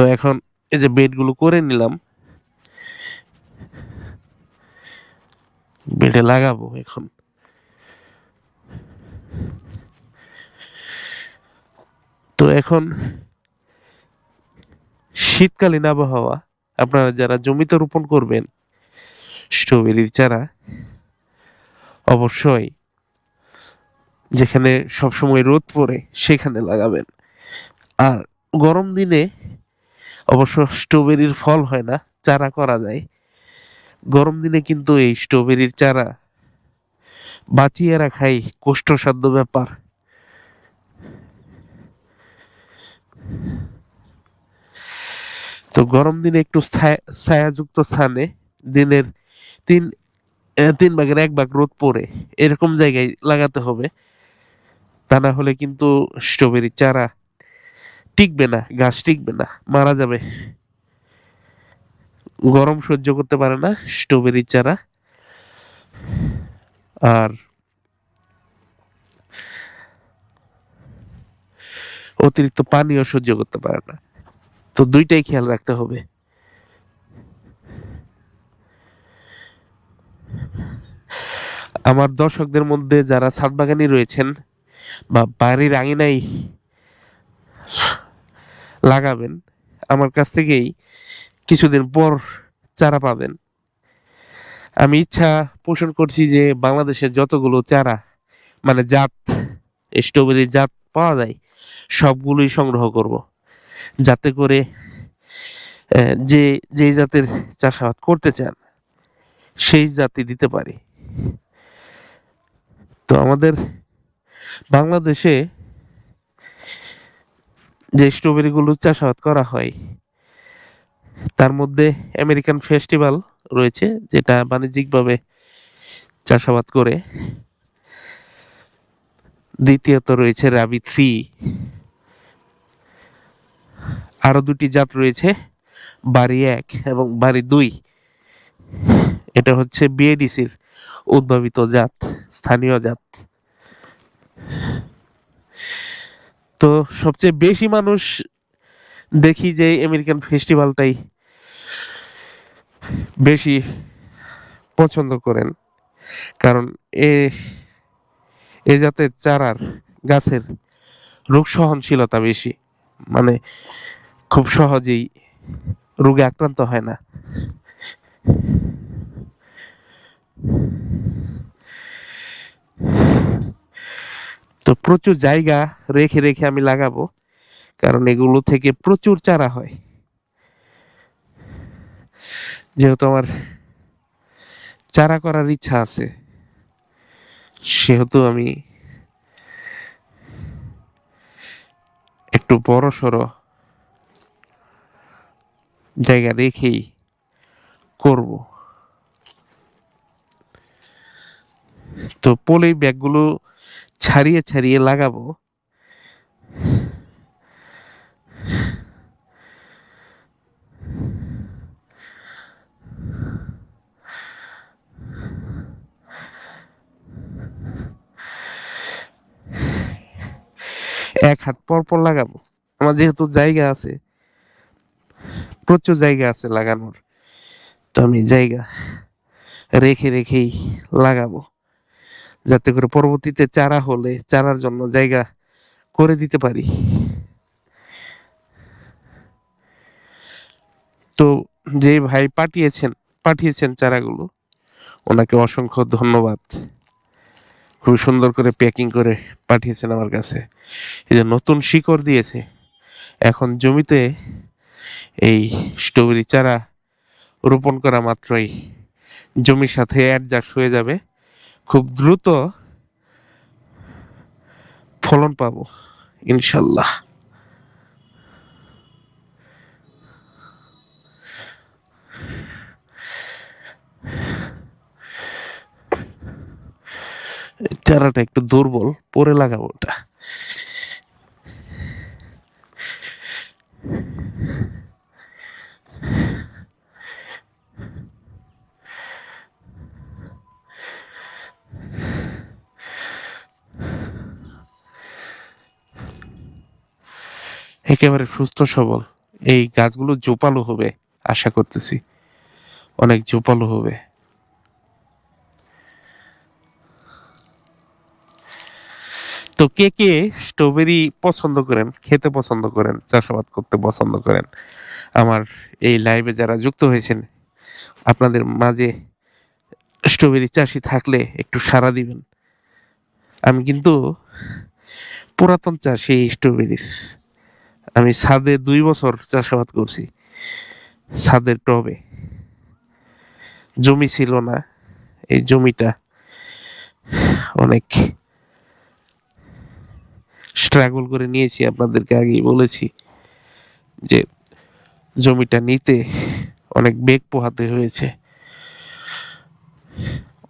তো এখন এই যে বেডগুলো করে নিলাম, বেডে লাগাবো এখন। তো এখন শীতকালীন আবহাওয়া, আপনারা যারা জমিতে রোপণ করবেন স্ট্রবেরির চারা, অবশ্যই যেখানে সবসময় রোদ পড়ে সেখানে লাগাবেন। আর গরম দিনে অবশ্য স্ট্রবেরির ফল হয় না, চারা করা যায়। গরম দিনে কিন্তু এই স্ট্রবেরির চারা বাঁচিয়ে রাখাই কষ্টসাধ্য ব্যাপার। তো গরম দিনে একটু ছায়াযুক্ত স্থানে, দিনের তিন 3/1 ভাগ রোদ পড়ে এরকম জায়গায় লাগাতে হবে। তা না হলে কিন্তু স্ট্রবেরির চারা টিকবে না, গাছ টিকবে না, মারা যাবে। গরম সহ্য করতে পারে না স্ট্রবেরির চারা, আর অতিরিক্ত পানিও সহ্য করতে পারে না। তো দুইটাই খেয়াল রাখতে হবে। আমার দর্শকদের মধ্যে যারা ছাদ বাগানি রয়েছেন বা বাড়ির আঙিনায় লাগাবেন, আমার কাছ থেকেই কিছুদিন পর চারা পাবেন। আমি ইচ্ছা পোষণ করছি যে বাংলাদেশের যতগুলো চারা, মানে জাত, স্ট্রবেরির জাত পাওয়া যায় সবগুলোই সংগ্রহ করব, যাতে করে যে যে জাতের চাষাবাদ করতে চান সেই জাতি দিতে পারি। তো আমাদের বাংলাদেশে যে স্ট্রবেরিগুলো চাষাবাদ করা হয় তার মধ্যে আমেরিকান ফেস্টিভ্যাল রয়েছে, যেটা বাণিজ্যিকভাবে চাষাবাদ করে। দ্বিতীয়ত রয়েছে রাবি 3, আরো দুটি জাত রয়েছে, বাড়ি 1 এবং বাড়ি 2। এটা হচ্ছে বিএডিসির উদ্ভাবিত জাত, স্থানীয় জাত। তো সবচেয়ে বেশি মানুষ দেখি যে আমেরিকান ফেস্টিভ্যালটাই বেশি পছন্দ করেন, কারণ এ এ জাতের চারার গাছের রোগ সহনশীলতা বেশি, মানে খুব সহজেই রোগে আক্রান্ত হয় না। তো প্রচুর জায়গা রেখে রেখে আমি লাগাবো, কারণ এগুলো থেকে প্রচুর চারা হয়। যেহেতু আমার চারা করার ইচ্ছা আছে, সেহেতু আমি একটু বড় সড়ো জায়গা রেখেই করব। তো পলি ব্যাগগুলো ছাড়িয়ে ছাড়িয়ে লাগাবো। এক হাত পর পর লাগাবো, আমার যেহেতু জায়গা আছে, প্রচুর জায়গা আছে লাগানোর। তো আমি জায়গা রেখে রেখেই লাগাবো, যাতে করে পরবর্তীতে চারা হলে চারার জন্য জায়গা করে দিতে পারি। তো যে ভাই পাঠিয়েছেন চারাগুলো, ওনাকে অসংখ্য ধন্যবাদ। খুব সুন্দর করে প্যাকিং করে পাঠিয়েছেন আমার কাছে। এই যে নতুন শিকড় দিয়েছে, এখন জমিতে এই স্ট্রবেরি চারা রোপণ করা মাত্রই জমির সাথে অ্যাডজাস্ট হয়ে যাবে, খুব দ্রুত ফলন পাবো ইনশাল্লাহ। চারাটা একটু দুর্বল, পরে লাগাবো ওটা। একেবারে সুস্থ সবল এই গাছগুলো জোপালো হবে আশা করতেছি, অনেক জোপালো হবে। তো কে কে স্ট্রবেরি পছন্দ করেন, খেতে পছন্দ করেন, চাষাবাদ করতে পছন্দ করেন, আমার এই লাইভে যারা যুক্ত হয়েছেন, আপনাদের মাঝে স্ট্রবেরি চাষি থাকলে একটু সাড়া দিবেন। আমি কিন্তু পুরাতন চাষি এই স্ট্রবেরির। আমি ছাদে 2 বছর চাষাবাদ করছি, ছাদের টবে। জমি ছিল না, এই জমিটা অনেক স্ট্রাগল করে নিয়েছি, আপনাদেরকে আগেই বলেছি যে জমিটা নিতে অনেক বেগ পোহাতে হয়েছে।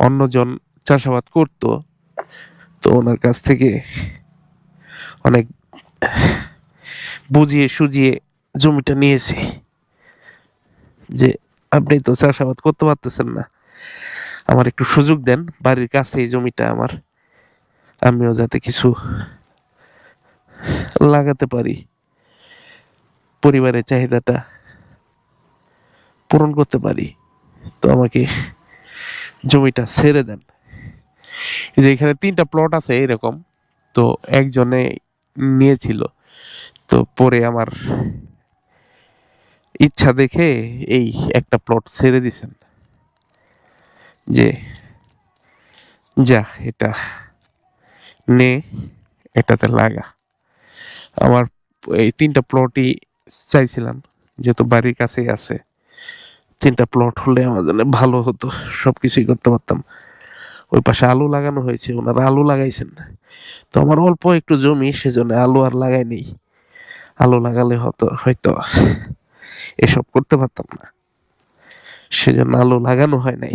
অন্যজন চাষাবাদ করতো, তো ওনার কাছ থেকে অনেক বুঝিয়ে সুঝিয়ে জমিটা নিয়েছি, যে আপনি তো চাষাবাদ করতে পারতেছেন না, আমার একটু সুযোগ দেন, বাড়ির কাছে এই জমিটা আমার, আমিও যাতে কিছু লাগাতে পারি, পরিবারের চাহিদাটা পূরণ করতে পারি, তো আমাকে জমিটা ছেড়ে দেন। এই যে এখানে 3টা প্লট আছে এরকম, তো একজনে নিয়েছিল, তো পরে আমার ইচ্ছা দেখে এই একটা প্লট ছেড়ে দিছেন, যে যা এটা নে, এটাতে লাগা। আমার এই 3টা প্লটই চাইছিলাম, যেহেতু বাড়ির কাছেই আছে, 3টা প্লট হলে আমার জন্য ভালো হতো, সবকিছুই করতে পারতাম। ওই পাশে আলু লাগানো হয়েছে, ওনারা আলু লাগাইছেন, তো আমার অল্প একটু জমি, সেজন্য আলু আর লাগাই নেই। আলু লাগালে হয়তো এসব করতে পারতাম না, সেজন্য আলু লাগানো হয় নাই।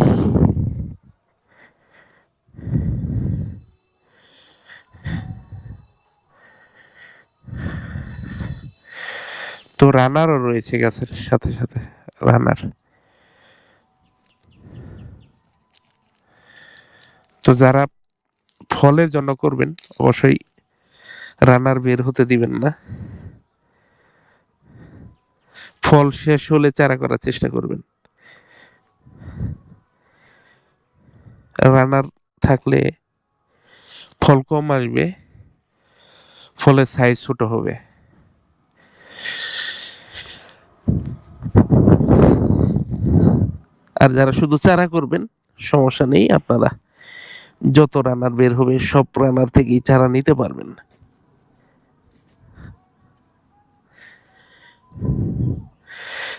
তো রানারও রয়েছে গাছের সাথে সাথে, রানার। তো যারা ফলের জন্য করবেন, অবশ্যই রানার বের হতে দিবেন না। ফল শেষ হলে চারা করার চেষ্টা করবেন। রানার থাকলে ফল কম আসবে, ফলের সাইজ ছোট হবে। আর যারা শুধু চারা করবেন, সমস্যা নেই, আপনারা যত রানার বের হবে সব রানার থেকেই চারা নিতে পারবেন।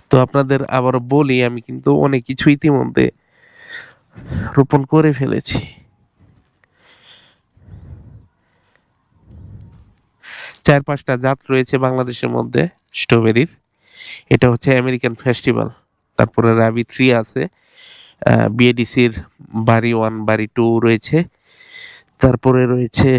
তো আপনাদের আবারও বলি, আমি কিন্তু অনেক কিছু ইতিমধ্যে রোপণ করে ফেলেছি। 4-5টা জাত রয়েছে বাংলাদেশের মধ্যে স্ট্রবেরির। এটা হচ্ছে আমেরিকান ফেস্টিভ্যাল, তারপরে রাবি 3 আছে, বিএডিসির বাড়ি 1 বাড়ি 2 রয়েছে, তারপরে রয়েছে